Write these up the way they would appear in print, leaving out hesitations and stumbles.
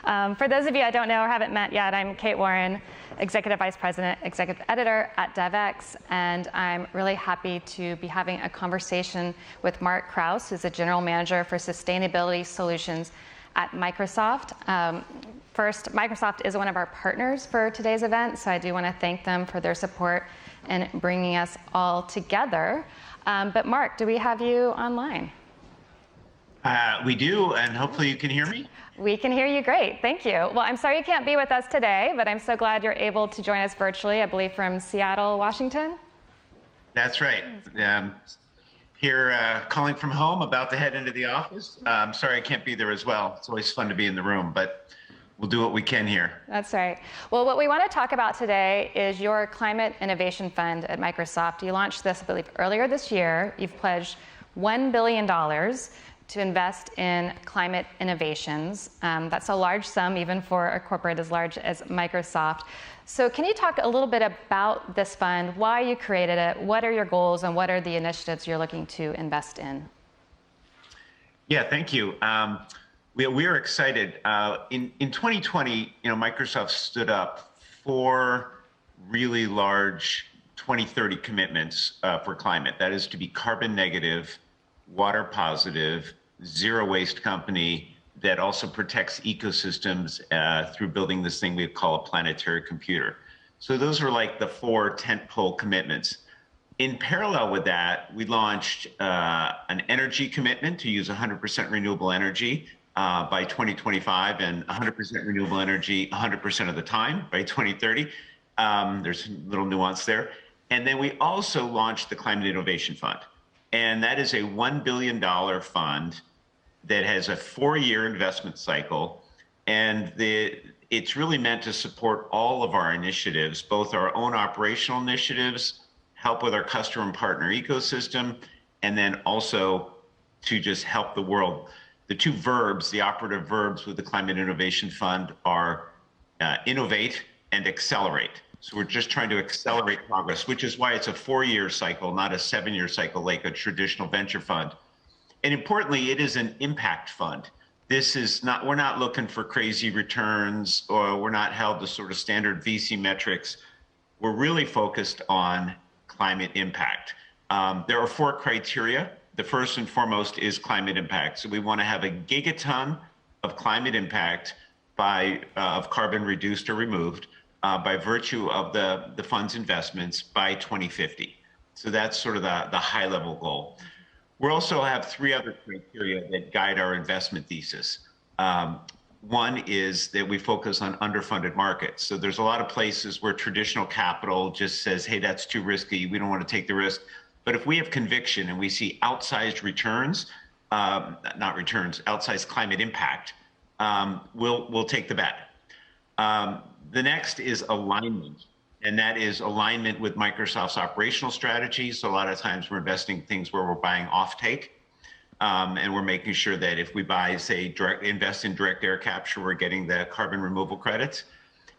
For those of you I don't know or haven't met yet, I'm Kate Warren, Executive Vice President, Executive Editor at Devex, and I'm really happy to be having a conversation with Mark Kroese, who's the General Manager for Sustainability Solutions at Microsoft. First, Microsoft is one of our partners for today's event, so I do want to thank them for their support in bringing us all together. But Mark, do we have you online? We do, and hopefully you can hear me. We can hear you great, thank you. Well, I'm sorry you can't be with us today, but I'm so glad you're able to join us virtually, I believe from Seattle, Washington? That's right. Here calling from home, about to head into the office. I'm sorry I can't be there as well. It's always fun to be in the room, but we'll do what we can here. That's right. Well, what we want to talk about today is your Climate Innovation Fund at Microsoft. You launched this, I believe, earlier this year. You've pledged $1 billion to invest in climate innovations. That's a large sum, even for a corporate as large as Microsoft. So can you talk a little bit about this fund, why you created it, what are your goals, and what are the initiatives you're looking to invest in? Yeah, thank you. We are excited. In 2020, Microsoft stood up 4 really large 2030 commitments for climate. That is to be carbon negative, water positive, zero waste company that also protects ecosystems through building this thing we call a planetary computer. So those are like the 4 tentpole commitments. In parallel with that, we launched an energy commitment to use 100% renewable energy by 2025 and 100% renewable energy 100% of the time by 2030. There's a little nuance there. And then we also launched the Climate Innovation Fund. And that is a $1 billion fund that has a 4-year investment cycle. And it's really meant to support all of our initiatives, both our own operational initiatives, help with our customer and partner ecosystem, and then also to just help the world. The 2 verbs, the operative verbs with the Climate Innovation Fund are innovate and accelerate. So we're just trying to accelerate progress, which is why it's a 4-year cycle, not a 7-year cycle like a traditional venture fund. And importantly, it is an impact fund. This is not, we're not looking for crazy returns, or we're not held to sort of standard VC metrics. We're really focused on climate impact. There are 4 criteria. The first and foremost is climate impact. So we want to have a gigaton of climate impact of carbon reduced or removed by virtue of the fund's investments by 2050. So that's sort of the high level goal. We also have 3 other criteria that guide our investment thesis. One is that we focus on underfunded markets. So there's a lot of places where traditional capital just says, hey, that's too risky, we don't want to take the risk. But if we have conviction and we see outsized returns, outsized climate impact, we'll take the bet. The next is alignment, and that is alignment with Microsoft's operational strategies. So a lot of times we're investing in things where we're buying offtake, and we're making sure that if we buy, say, invest in direct air capture, we're getting the carbon removal credits.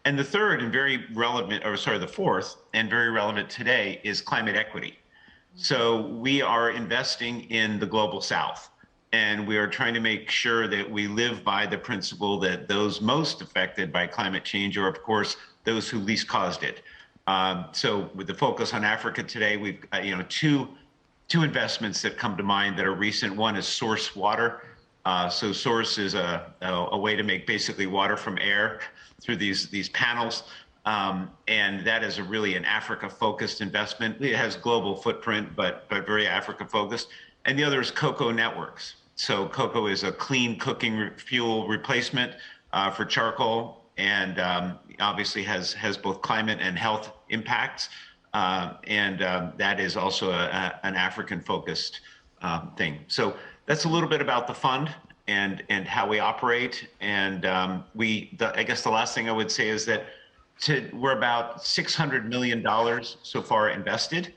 And the third and very relevant, or sorry, the fourth and very relevant today is climate equity. So we are investing in the global South, and we are trying to make sure that we live by the principle that those most affected by climate change are, of course, those who least caused it. So with the focus on Africa today, we've got, two investments that come to mind that are recent. One is Source Water. So Source is a way to make basically water from air through these panels. And that is really an Africa-focused investment. It has global footprint, but very Africa-focused. And the other is Cocoa Networks. So cocoa is a clean cooking fuel replacement for charcoal, and obviously has both climate and health impacts. And that is also an African-focused thing. So that's a little bit about the fund and how we operate. And I guess the last thing I would say is that we're about $600 million so far invested.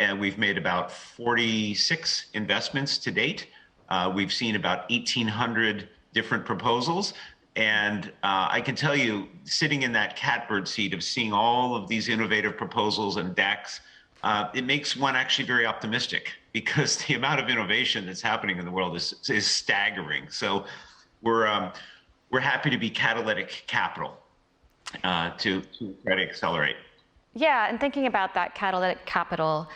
And we've made about 46 investments to date. We've seen about 1,800 different proposals. And I can tell you, sitting in that catbird seat of seeing all of these innovative proposals and decks, it makes one actually very optimistic, because the amount of innovation that's happening in the world is staggering. So we're we're happy to be catalytic capital to try to accelerate. Yeah, and thinking about that catalytic capital,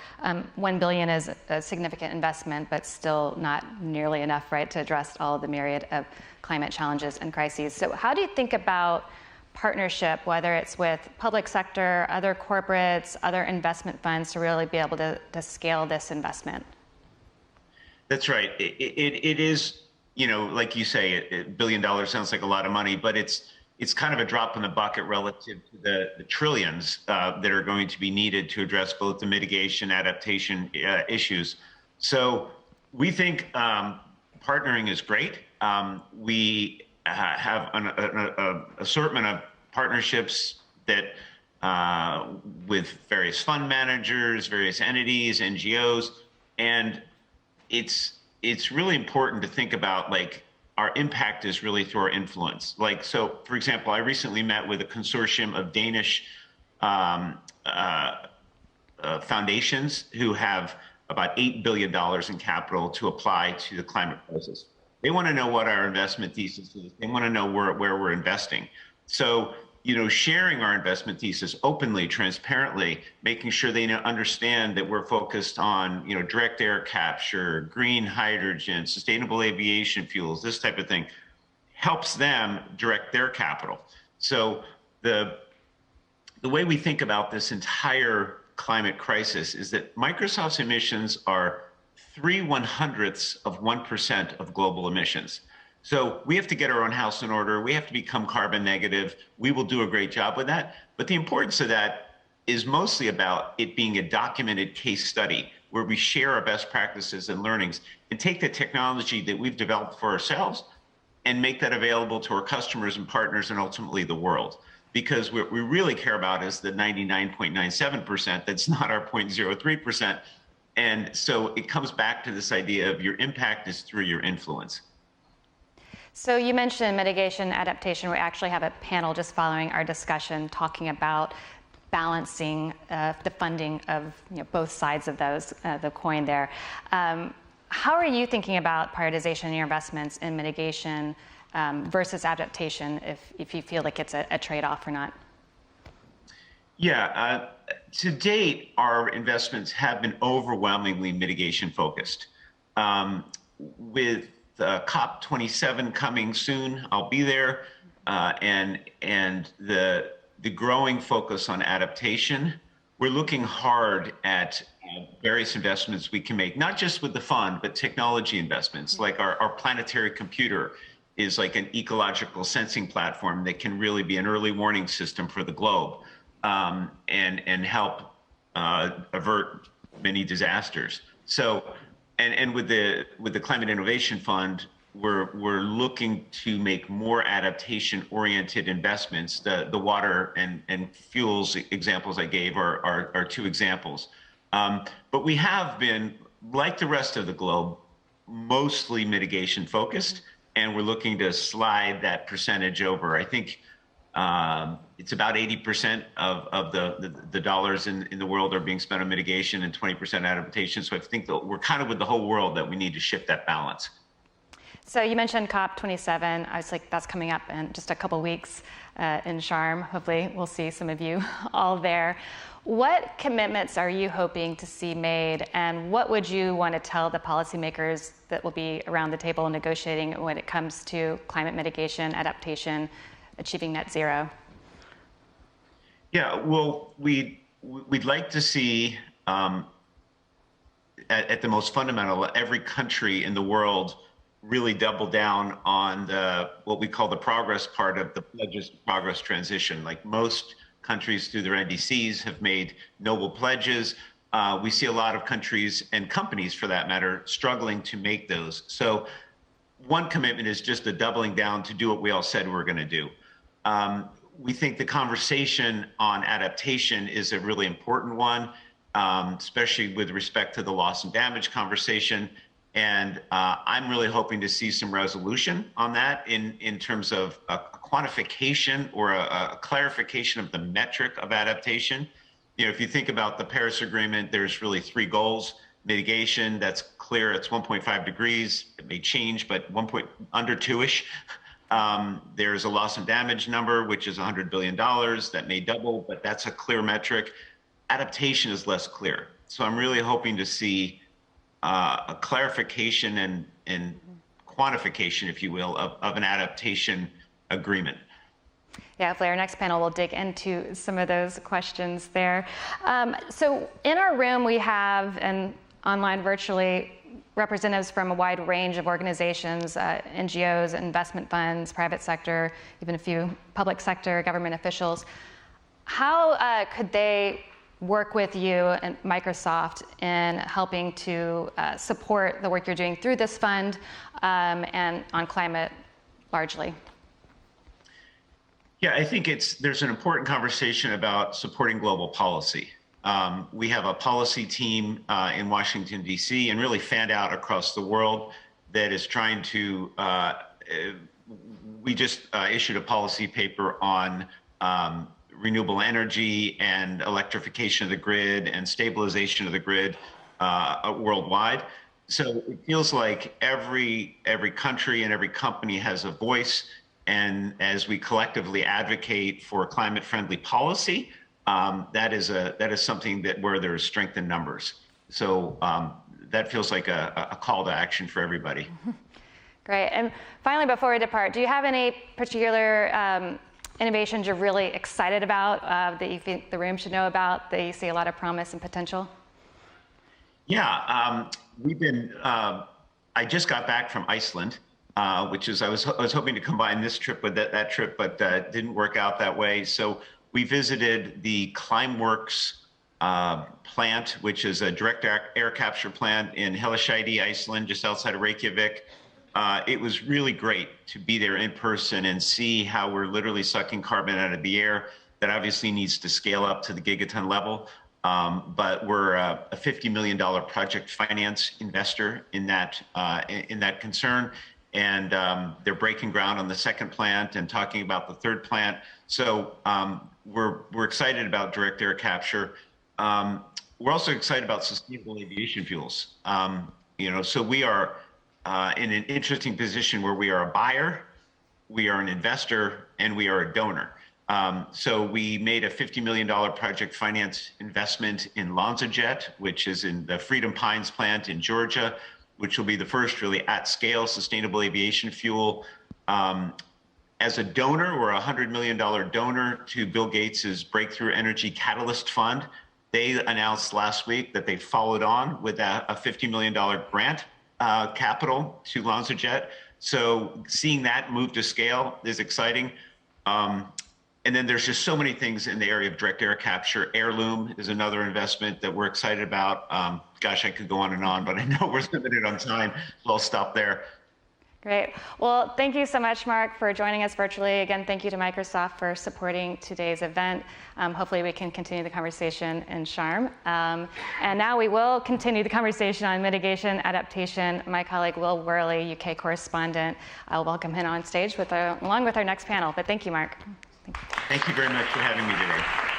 1 billion is a significant investment, but still not nearly enough, right, to address all of the myriad of climate challenges and crises. So how do you think about partnership, whether it's with public sector, other corporates, other investment funds, to really be able to scale this investment? That's right. It is, like you say, $1 billion sounds like a lot of money, but it's kind of a drop in the bucket relative to the trillions that are going to be needed to address both the mitigation, adaptation issues. So we think partnering is great. We have an assortment of partnerships that with various fund managers, various entities, NGOs, and it's really important to think about, like, our impact is really through our influence. Like, so for example, I recently met with a consortium of Danish foundations who have about $8 billion in capital to apply to the climate crisis. They want to know what our investment thesis is. They want to know where we're investing. So, sharing our investment thesis openly, transparently, making sure they understand that we're focused on, direct air capture, green hydrogen, sustainable aviation fuels, this type of thing, helps them direct their capital. So the way we think about this entire climate crisis is that Microsoft's emissions are 0.03% of global emissions. So we have to get our own house in order. We have to become carbon negative. We will do a great job with that. But the importance of that is mostly about it being a documented case study where we share our best practices and learnings and take the technology that we've developed for ourselves and make that available to our customers and partners and ultimately the world. Because what we really care about is the 99.97% that's not our 0.03%. And so it comes back to this idea of your impact is through your influence. So you mentioned mitigation, adaptation. We actually have a panel just following our discussion talking about balancing the funding of both sides of the coin there. How are you thinking about prioritization in your investments in mitigation versus adaptation, if you feel like it's a trade-off or not? Yeah, to date, our investments have been overwhelmingly mitigation focused. With COP27 coming soon, I'll be there, and the growing focus on adaptation. We're looking hard at various investments we can make, not just with the fund, but technology investments. Like our planetary computer is like an ecological sensing platform that can really be an early warning system for the globe, and help avert many disasters. So. And with the Climate Innovation Fund, we're looking to make more adaptation-oriented investments. The water and fuels examples I gave are two examples. But we have been, like the rest of the globe, mostly mitigation-focused, and we're looking to slide that percentage over. I think it's about 80% of the dollars in the world are being spent on mitigation and 20% adaptation. So I think that we're kind of with the whole world that we need to shift that balance. So you mentioned COP27. I was like, that's coming up in just a couple weeks in Sharm. Hopefully we'll see some of you all there. What commitments are you hoping to see made, and what would you want to tell the policymakers that will be around the table negotiating when it comes to climate mitigation, adaptation, achieving net zero? Yeah, well, we'd like to see, at the most fundamental, every country in the world really double down on what we call the progress part of the pledges to progress transition. Like most countries through their NDCs have made noble pledges. We see a lot of countries and companies, for that matter, struggling to make those. So one commitment is just the doubling down to do what we all said we were going to do. We think the conversation on adaptation is a really important one, especially with respect to the loss and damage conversation. And I'm really hoping to see some resolution on that in terms of a quantification or a clarification of the metric of adaptation. If you think about the Paris Agreement, there's really three goals. Mitigation, that's clear, it's 1.5 degrees. It may change, but under 2-ish. There's a loss and damage number, which is $100 billion. That may double, but that's a clear metric. Adaptation is less clear. So I'm really hoping to see a clarification and quantification, if you will, of an adaptation agreement. Yeah, hopefully our next panel will dig into some of those questions there. So in our room we have, and online virtually, representatives from a wide range of organizations, NGOs, investment funds, private sector, even a few public sector, government officials. How could they work with you and Microsoft in helping to support the work you're doing through this fund and on climate largely? Yeah, I think there's an important conversation about supporting global policy. We have a policy team in Washington, D.C., and really fanned out across the world that is trying to, we just issued a policy paper on renewable energy and electrification of the grid and stabilization of the grid worldwide. So it feels like every country and every company has a voice. And as we collectively advocate for climate-friendly policy, that is something where there's strength in numbers. So that feels like a call to action for everybody. Great. And finally, before we depart, do you have any particular innovations you're really excited about that you think the room should know about, that you see a lot of promise and potential? Yeah, we've been. I just got back from Iceland. Which is, I was hoping to combine this trip with that trip, but didn't work out that way. So we visited the Climeworks plant, which is a direct air capture plant in Hellisheidi, Iceland, just outside of Reykjavik. It was really great to be there in person and see how we're literally sucking carbon out of the air. That obviously needs to scale up to the gigaton level. But we're a $50 million project finance investor in that concern. And they're breaking ground on the second plant and talking about the third plant. So we're excited about direct air capture. We're also excited about sustainable aviation fuels. So we are in an interesting position where we are a buyer, we are an investor, and we are a donor. So we made a $50 million project finance investment in LanzaJet, which is in the Freedom Pines plant in Georgia, which will be the first really at-scale sustainable aviation fuel. As a donor, we're a $100 million donor to Bill Gates's Breakthrough Energy Catalyst Fund. They announced last week that they followed on with a $50 million grant capital to LanzaJet. So seeing that move to scale is exciting. And then there's just so many things in the area of direct air capture. Heirloom is another investment that we're excited about. Gosh, I could go on and on, but I know we're limited on time, so I'll stop there. Great. Well, thank you so much, Mark, for joining us virtually. Again, thank you to Microsoft for supporting today's event. Hopefully we can continue the conversation in Sharm. And now we will continue the conversation on mitigation, adaptation. My colleague, Will Worley, UK correspondent, I'll welcome him on stage along with our next panel. But thank you, Mark. Thank you very much for having me today.